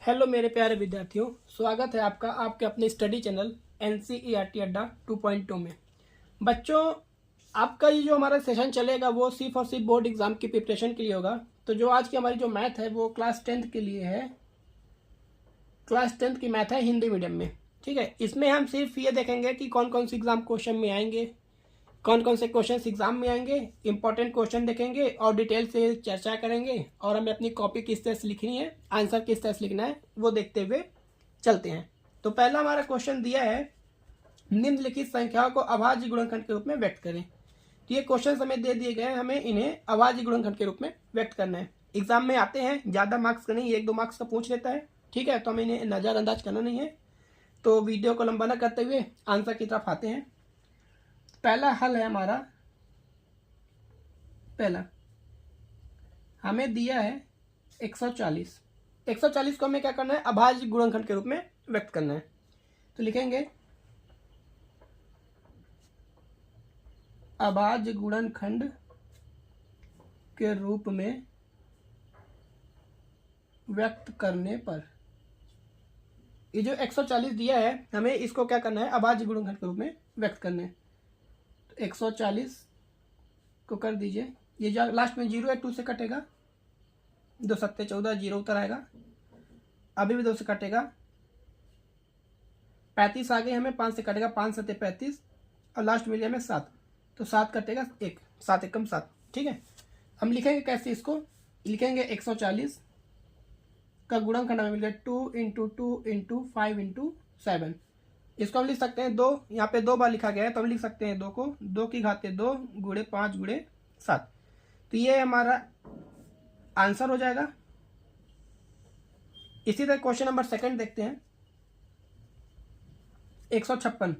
Hello मेरे प्यारे विद्यार्थियों, स्वागत है आपका आपके अपने स्टडी चैनल NCERT अड्डा 2.2 में। बच्चों, आपका ये जो हमारा सेशन चलेगा वो सिर्फ और सिर्फ बोर्ड एग्जाम की प्रिपरेशन के लिए होगा। तो जो आज की हमारी जो मैथ है वो क्लास 10th के लिए है। क्लास 10th की मैथ है हिंदी मीडियम में। ठीक है, इसमें हम सिर्फ ये देखेंगे कि कौन कौन से एग्जाम क्वेश्चन में आएंगे, कौन कौन से क्वेश्चन एग्जाम में आएंगे, इंपॉर्टेंट क्वेश्चन देखेंगे और डिटेल से चर्चा करेंगे और हमें अपनी कॉपी किस तरह से लिखनी है, आंसर किस तरह से लिखना है वो देखते हुए चलते हैं। तो पहला हमारा क्वेश्चन दिया है, निम्नलिखित संख्याओं को अभाज्य गुणनखंड के रूप में व्यक्त करें। तो ये क्वेश्चन हमें दे दिए गए हैं, हमें इन्हें अभाज्य गुणनखंड के रूप में व्यक्त करना है। एग्जाम में आते हैं, ज़्यादा मार्क्स का नहीं, 1-2 मार्क्स का पूछ लेता है। ठीक है, तो हमें इन्हें नज़रअंदाज करना नहीं है। तो वीडियो को लंबा न करते हुए आंसर की तरफ आते हैं। पहला हल है हमारा, पहला हमें दिया है 140। 140 को हमें क्या करना है, अभाज्य गुणनखंड के रूप में व्यक्त करना है। तो लिखेंगे अभाज्य गुणनखंड के रूप में व्यक्त करने पर, ये जो 140 दिया है हमें इसको क्या करना है, अभाज्य गुणनखंड के रूप में व्यक्त करना है। 140 को कर दीजिए, ये जो लास्ट में 0 है 2 से कटेगा, 2 सत्ते 14, 0 उतर आएगा, अभी भी 2 से कटेगा, 35 आ गए हमें, 5 से कटेगा, 5 सत्ते 35 और लास्ट मिल गया हमें 7, तो 7 कटेगा 1, 7 एकम 7। ठीक है, हम लिखेंगे कैसे, इसको लिखेंगे 140 का गुणनखंड हमें मिल गया 2 × 2 × 5 × 7। इसको हम लिख सकते हैं 2, यहाँ पे 2 बार लिखा गया है तो हम लिख सकते हैं 2 को 2 की घात 2 गुणे 5 गुणे 7। तो ये हमारा आंसर हो जाएगा। इसी तरह क्वेश्चन नंबर सेकंड देखते हैं। 156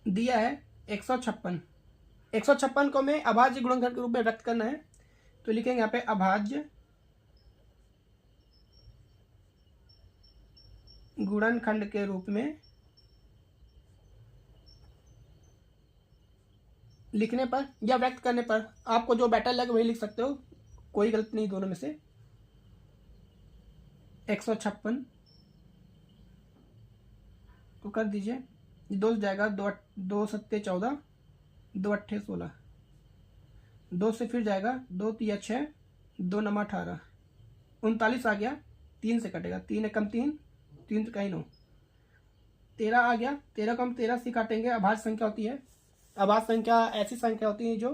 दिया है, 156। 156 को हमें अभाज्य गुणनखंड के रूप में व्यक्त करना है। तो लिखेंगे यहाँ पे अभाज्य गुणनखंड के रूप में लिखने पर या व्यक्त करने पर, आपको जो बेटर लगे वही लिख सकते हो, कोई गलती नहीं दोनों में से। 156 को कर दीजिए, 2 से जाएगा, 2 सत्ते 14, 2 अट्ठे 16, 2 से फिर जाएगा, 2 तिया 6, 2 नमा 18, 39 आ गया, 3 से कटेगा, 3 एकम 3, 3 का ही 9, 13 आ गया, 13 को हम 13 से काटेंगे। अभाज्य संख्या होती है, अभाज्य संख्या ऐसी संख्या होती है जो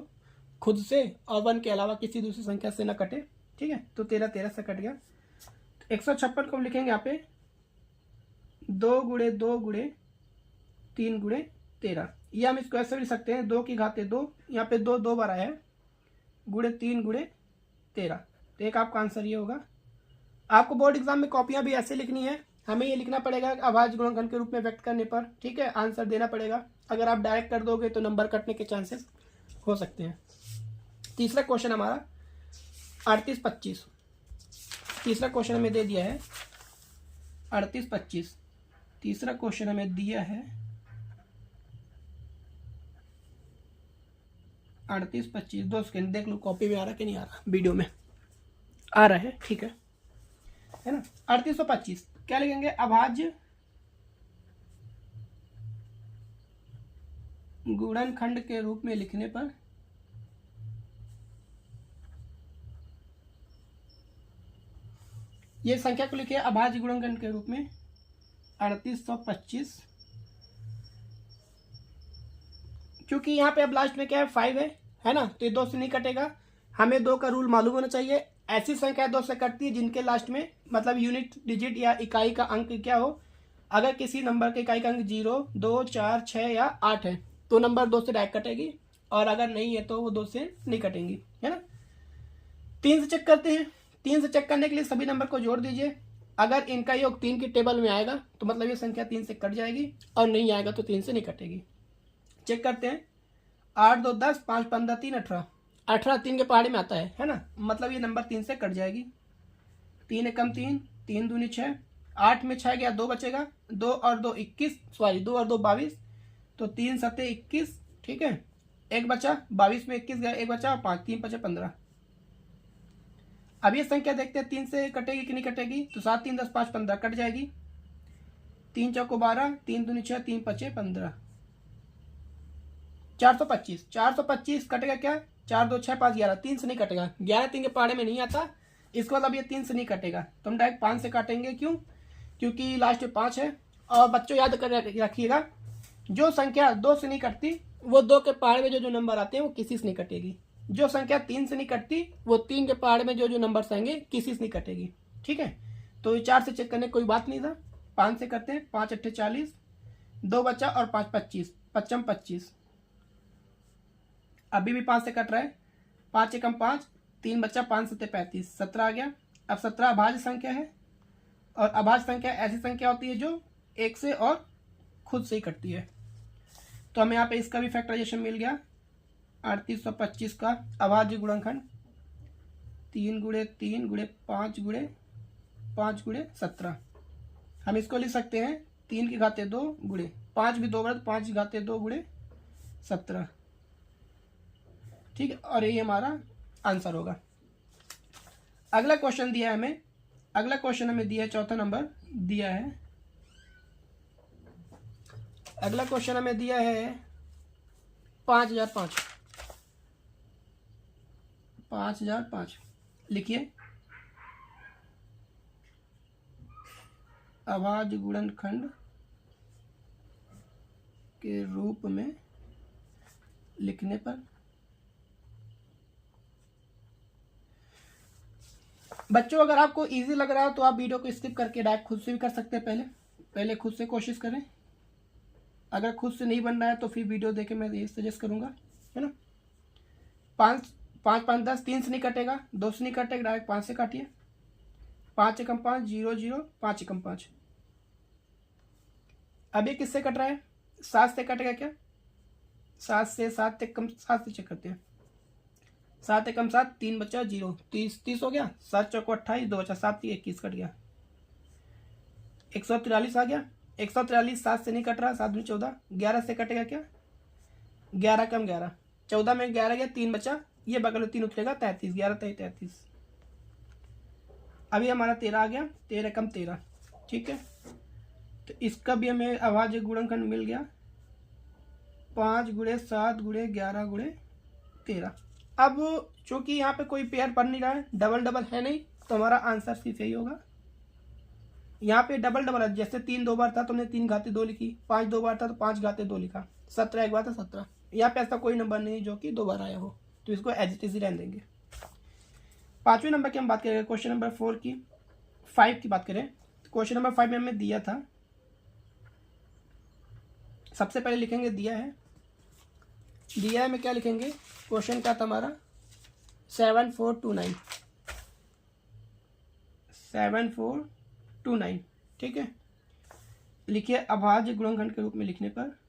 खुद से और 1 के अलावा किसी दूसरी संख्या से न कटे। ठीक है, तो 13 से कट गया। 156 को हम लिखेंगे यहाँ पे 2 गुणे 2 गुणे 3 गुणे 13। ये हम इसको ऐसे भी लिख सकते हैं, 2 की घात 2, यहाँ पे 2 2 बार आया है, गुणे 3 गुणे 13। तो एक आपका आंसर ये होगा। आपको बोर्ड एग्जाम में कॉपियां भी ऐसे लिखनी है, हमें ये लिखना पड़ेगा अभाज्य गुणनखंड के रूप में व्यक्त करने पर। ठीक है, आंसर देना पड़ेगा। अगर आप डायरेक्ट कर दोगे तो नंबर कटने के चांसेस हो सकते हैं। तीसरा क्वेश्चन हमारा 38-25। तीसरा क्वेश्चन हमें दे दिया है 38-25। तीसरा क्वेश्चन हमें दिया है 38-25। 2 सेकंड देख लो कॉपी में आ रहा कि नहीं आ रहा, वीडियो में आ रहा है, ठीक है ना। 3825 क्या लिखेंगे, अभाज्य गुणनखंड के रूप में लिखने पर ये संख्या को लिखिए अभाज्य गुणनखंड के रूप में 3825। क्योंकि यहाँ पे अब लास्ट में क्या है, 5 है ना, तो ये 2 से नहीं कटेगा। हमें 2 का रूल मालूम होना चाहिए। ऐसी संख्या 2 से कटती है जिनके लास्ट में मतलब यूनिट डिजिट या इकाई का अंक क्या हो। अगर किसी नंबर के इकाई का अंक 0, 2, 4, 6 या 8 है तो नंबर 2 से डायरेक्ट कटेगी, और अगर नहीं है तो वो 2 से नहीं कटेंगी, है ना। 3 से चेक करते हैं। 3 से चेक करने के लिए सभी नंबर को जोड़ दीजिए। अगर इनका योग 3 की टेबल में आएगा तो मतलब ये संख्या 3 से कट जाएगी, और नहीं आएगा तो 3 से नहीं कटेगी। चेक करते हैं। 8 2 10, 5 15 3 18, 18 3 के पहाड़ी में आता है ना, मतलब ये नंबर 3 से कट जाएगी। 3 एकम 3, 3 दूनी 6, 8 में 6 गया, 2 बचेगा, 2 और 2 21, सॉरी 2 और 2 22, तो 3 सत्ते 21। ठीक है, एक बचा, 22 में 21 गया, एक बचा, 5 3 5 15। अब ये संख्या देखते हैं 3 से कटेगी कि नहीं कटेगी। तो 7 3 10 5 15 कट जाएगी। 3 चौको 12, 3 दूनी 6, 3 पचे 15, 425। 425 कटेगा क्या? 4 2 6 5 11, 3 से नहीं कटेगा। 11 3 के पहाड़े में नहीं आता। इसके बाद अब ये 3 से नहीं कटेगा तो हम डायरेक्ट 5 से काटेंगे। क्यों? क्योंकि लास्ट में 5 है। और बच्चों याद कर रखिएगा, जो संख्या 2 से नहीं कटती वो 2 के पहाड़े में जो नंबर आते हैं वो किसी से नहीं कटेगी। जो संख्या 3 से नहीं कटती वो 3 के पहाड़े में जो नंबर आएंगे किसी से नहीं कटेगी। ठीक है, तो 4 से चेक करने कोई बात नहीं था। 5 से करते हैं। 5 8 40, 2 बचा और 5 25, 55 25। अभी भी 5 से कट रहा है। 5 एकम 5, 3 बचा, 5 7 35, 17 आ गया। अब 17 अभाज्य संख्या है और अभाज्य संख्या ऐसी संख्या होती है जो 1 से और खुद से ही कटती है। तो हमें यहाँ पे इसका भी फैक्टराइजेशन मिल गया। 3825 का अभाज्य गुणनखंड 3 गुणे 3 गुणे 5 गुणे 5 गुणे 17। हम इसको लिख सकते हैं 3 की घाते 2 गुणे 5 भी 2 बार, 5 की घाते 2 गुणे 17। ठीक है, और ये हमारा आंसर होगा। अगला क्वेश्चन दिया है हमें। अगला क्वेश्चन हमें दिया है, चौथा नंबर दिया है। अगला क्वेश्चन हमें दिया है 5005। 5005 लिखिए। अभाज्य गुणनखंड के रूप में लिखने पर बच्चों अगर आपको इजी लग रहा हो तो आप वीडियो को स्किप करके डायरेक्ट खुद से भी कर सकते हैं। पहले खुद से कोशिश करें। अगर खुद से नहीं बन रहा है तो फिर वीडियो देखे मैं ये सजेस्ट करूंगा, है ना। 5 5 5 10, 3 से नहीं कटेगा, 2 से नहीं कटेगा, डायरेक्ट 5 से काटिए। 5 एकम 5 0 0, 5 एकम 5। अब ये किससे कट रहा है? 7 से कटेगा क्या? 7 से, 7 एकम 7 से चेक करते हैं। 7 एकम 7, 3 बचा 0, 30 हो गया। 7 चौको 28, 2 बचा 7 21 कट गया। 143 आ गया। 143 7 से नहीं कट रहा, 7 दूनी 14, 11 से कटेगा क्या? 11 कम 11, 14 में 11 गया, 3 बचा, ये बगल में 3 उतरेगा 33, 11 33। अभी हमारा 13 आ गया। 13 कम 13। ठीक है, तो इसका भी हमें अभाज्य गुणनखंड मिल गया। 5 गुणे 7 गुणे 11 गुणे 13। अब चूंकि यहाँ पे कोई पेयर बन नहीं रहा है, डबल डबल है नहीं, तो हमारा आंसर सिर्फ यही होगा। यहाँ पे डबल डबल है, जैसे 3 2 बार था तो हमने 3 घाते 2 लिखी, 5 2 बार था तो 5 घाते 2 लिखा, 17 एक बार था 17। यहाँ पे ऐसा कोई नंबर नहीं जो कि 2 बार आया हो, तो इसको एज इट इज ही रहने देंगे। 5वें नंबर की हम बात करेंगे, क्वेश्चन नंबर 5 की बात करें। क्वेश्चन नंबर 5 में हमें दिया था, सबसे पहले लिखेंगे दिया है में क्या लिखेंगे? क्वेश्चन क्या था हमारा? 7429। 7429। ठीक है, लिखिए अभाज्य गुणनखंड के रूप में लिखने पर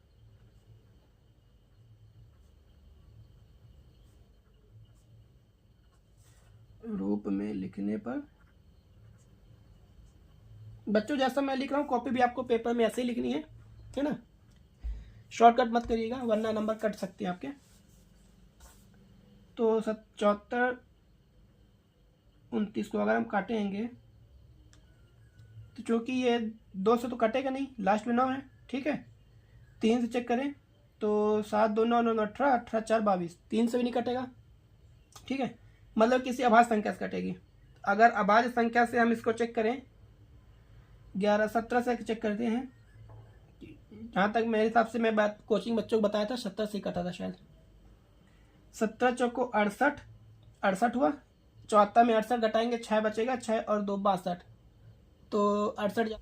बच्चों जैसा मैं लिख रहा हूँ कॉपी भी आपको पेपर में ऐसे ही लिखनी है ना। शॉर्टकट मत करिएगा वरना नंबर कट सकते हैं आपके। तो 74 29 को अगर हम काटेंगे तो चूंकि ये 2 से तो कटेगा नहीं, लास्ट में 9 है। ठीक है, 3 से चेक करें तो 7 2 9 9 18, 18 4 22, 3 से भी नहीं कटेगा। ठीक है, मतलब किसी अभाज्य संख्या से कटेगी। अगर अभाज्य संख्या से हम इसको चेक करें, 11 17 से चेक करते हैं। जहाँ तक मेरे हिसाब से मैं बात कोचिंग बच्चों को बताया था 70 से कटा था शायद। 17 चौको 68, 68 हुआ। 74 में 68 घटाएंगे, 6 बचेगा, 6 और 2 62, तो 68।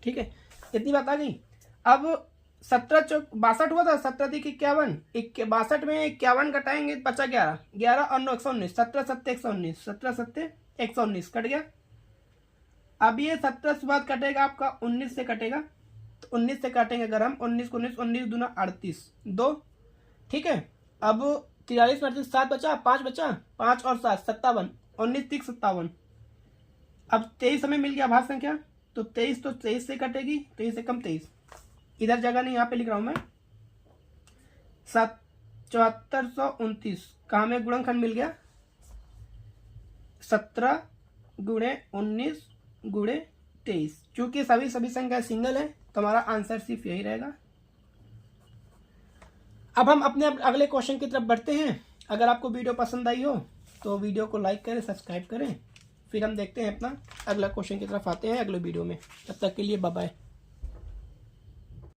ठीक है, इतनी बात आ गई। अब 17 चौक 62 हुआ था, 17 थी 51, 62 में 51 घटाएंगे बचा 11, 11 और 9 119, 17 7 119, 17 7 119 कट गया। अब ये 17 से बाद कटेगा आपका 19 से कटेगा, तो 19 से काटेंगे अगर हम 19 को 19, 19 दूना 38 2। ठीक है, अब 43 में 38 7 बचा, 5 बचा, 5 और 7 57, 19 3 57। अब 23 हमें मिल गया अभाज्य संख्या, तो 23 तो 23 से कटेगी, 23 से कम 23, इधर जगह नहीं, यहाँ पे लिख रहा हूं मैं। 7429 का हमें गुणनखंड मिल गया 17 गुणे 19 गुणे 23। चूंकि सभी संख्या सिंगल है तो हमारा आंसर सिर्फ यही रहेगा। अब हम अपने अगले क्वेश्चन की तरफ बढ़ते हैं। अगर आपको वीडियो पसंद आई हो तो वीडियो को लाइक करें, सब्सक्राइब करें। फिर हम देखते हैं अपना अगला क्वेश्चन की तरफ आते हैं अगले वीडियो में। तब तक के लिए बाय बाय।